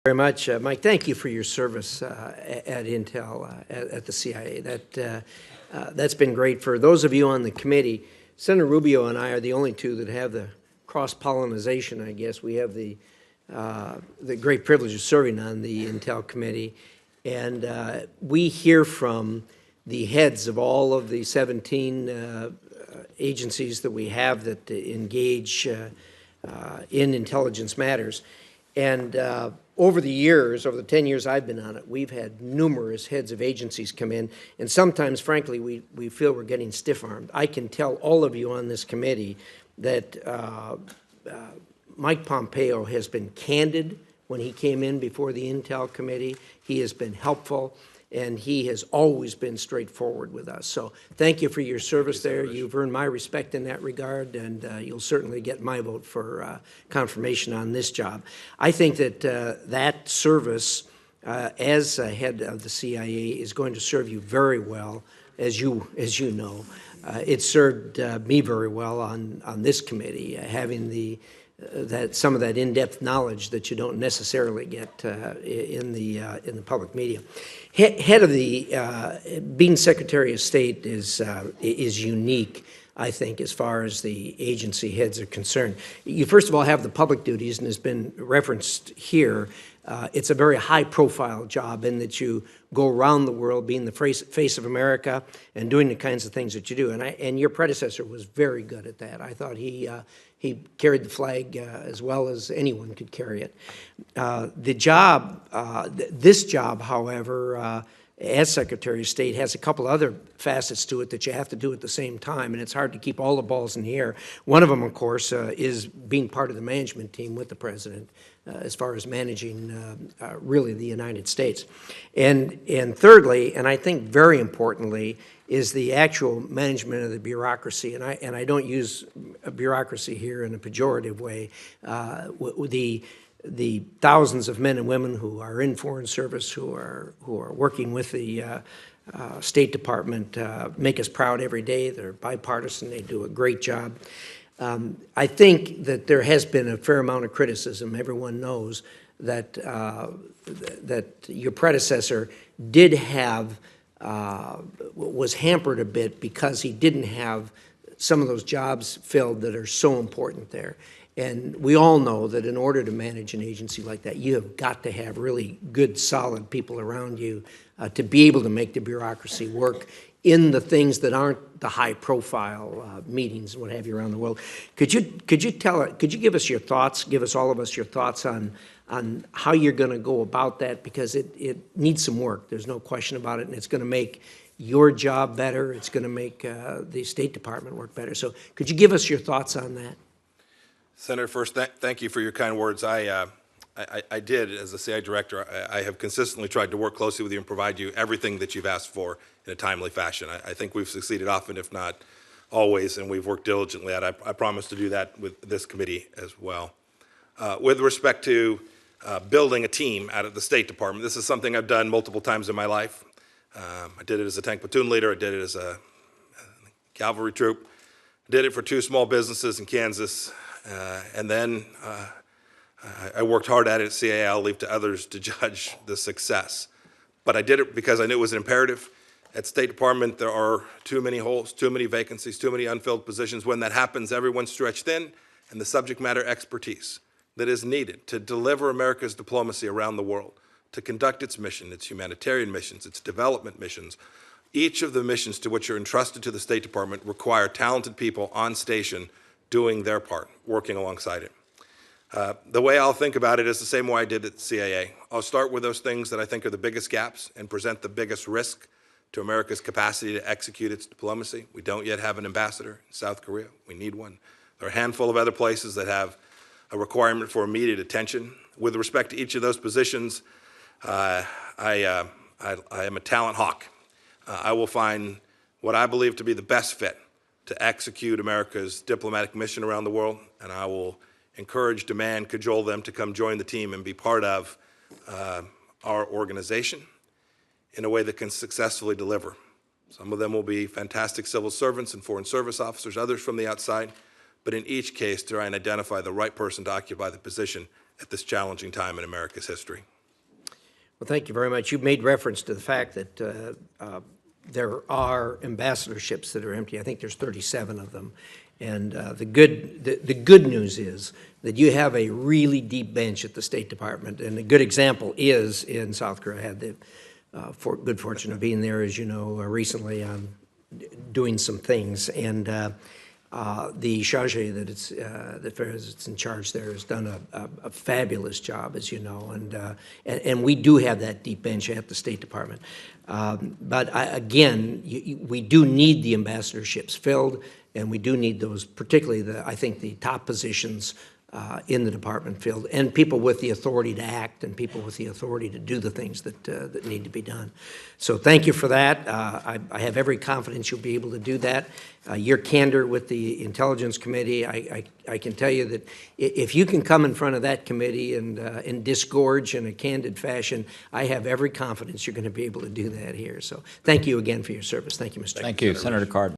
Very much, Mike. Thank you for your service at Intel, at the CIA. That's been great. For those of you on the committee, Senator Rubio and I are the only two that have the cross-pollination, I guess. We have the great privilege of serving on the Intel committee, and we hear from the heads of all of the 17 agencies that we have that engage in intelligence matters. And over the years, over the 10 years I've been on it, we've had numerous heads of agencies come in, and sometimes, frankly, we feel we're getting stiff-armed. I can tell all of you on this committee that Mike Pompeo has been candid when he came in before the Intel committee. He has been helpful, and he has always been straightforward with us. So thank you for your service there. You've earned my respect in that regard, and you'll certainly get my vote for confirmation on this job. I think that that service as head of the CIA is going to serve you very well, as you know. It served me very well on this committee, having some of that in-depth knowledge that you don't necessarily get in the public media. Head of the being Secretary of State is unique, I think, as far as the agency heads are concerned. You first of all have the public duties, and has been referenced here. It's a very high-profile job in that you go around the world being the face of America and doing the kinds of things that you do. And your predecessor was very good at that. I thought he carried the flag as well as anyone could carry it. This job, however, as Secretary of State, has a couple other facets to it that you have to do at the same time, and it's hard to keep all the balls in the air. One of them, of course, is being part of the management team with the President as far as managing really the United States. And thirdly, and I think very importantly, is the actual management of the bureaucracy. And I don't use a bureaucracy here in a pejorative way. The thousands of men and women who are in foreign service, who are working with the State Department, make us proud every day. They're bipartisan. They do a great job. I think that there has been a fair amount of criticism. Everyone knows that that your predecessor did have was hampered a bit because he didn't have some of those jobs filled that are so important there. And we all know that in order to manage an agency like that, you have got to have really good, solid people around you to be able to make the bureaucracy work in the things that aren't the high-profile meetings and what have you around the world. Could you give us your thoughts, give us all of us your thoughts on how you're going to go about that, because it needs some work. There's no question about it, and it's going to make your job better. It's going to make the State Department work better. So could you give us your thoughts on that? Senator, first, thank you for your kind words. I did, as the CIA director, I have consistently tried to work closely with you and provide you everything that you've asked for in a timely fashion. I think we've succeeded often, if not always, and we've worked diligently at it. I promise to do that with this committee as well. With respect to building a team out of the State Department, this is something I've done multiple times in my life. I did it as a tank platoon leader. I did it as a cavalry troop. I did it for 2 small businesses in Kansas. And then I worked hard at it at CIA. I'll leave to others to judge the success. But I did it because I knew it was an imperative. At State Department, there are too many holes, too many vacancies, too many unfilled positions. When that happens, everyone's stretched thin, and the subject matter expertise that is needed to deliver America's diplomacy around the world, to conduct its mission, its humanitarian missions, its development missions. Each of the missions to which are entrusted to the State Department require talented people on station doing their part, working alongside it. The way I'll think about it is the same way I did at the CIA. I'll start with those things that I think are the biggest gaps and present the biggest risk to America's capacity to execute its diplomacy. We don't yet have an ambassador in South Korea. We need one. There are a handful of other places that have a requirement for immediate attention. With respect to each of those positions, I am a talent hawk. I will find what I believe to be the best fit to execute America's diplomatic mission around the world, and I will encourage, demand, cajole them to come join the team and be part of our organization in a way that can successfully deliver. Some of them will be fantastic civil servants and foreign service officers, others from the outside, but in each case, try and identify the right person to occupy the position at this challenging time in America's history. Well, thank you very much. You made reference to the fact that there are ambassadorships that are empty. I think there's 37 of them. And the good news is that you have a really deep bench at the State Department. And a good example is in South Korea. I had the good fortune of being there, as you know, recently on doing some things. And the chargé that's in charge there has done a fabulous job, as you know, and we do have that deep bench at the State Department. But again, we do need the ambassadorships filled, and we do need those, particularly I think the top positions in the department filled, and people with the authority to act and people with the authority to do the things that need to be done. So thank you for that. I have every confidence you'll be able to do that. Your candor with the Intelligence Committee, I can tell you that if you can come in front of that committee and disgorge in a candid fashion, I have every confidence you're going to be able to do that here. So thank you again for your service. Thank you, Mr. Chairman. Thank you, Senator Card.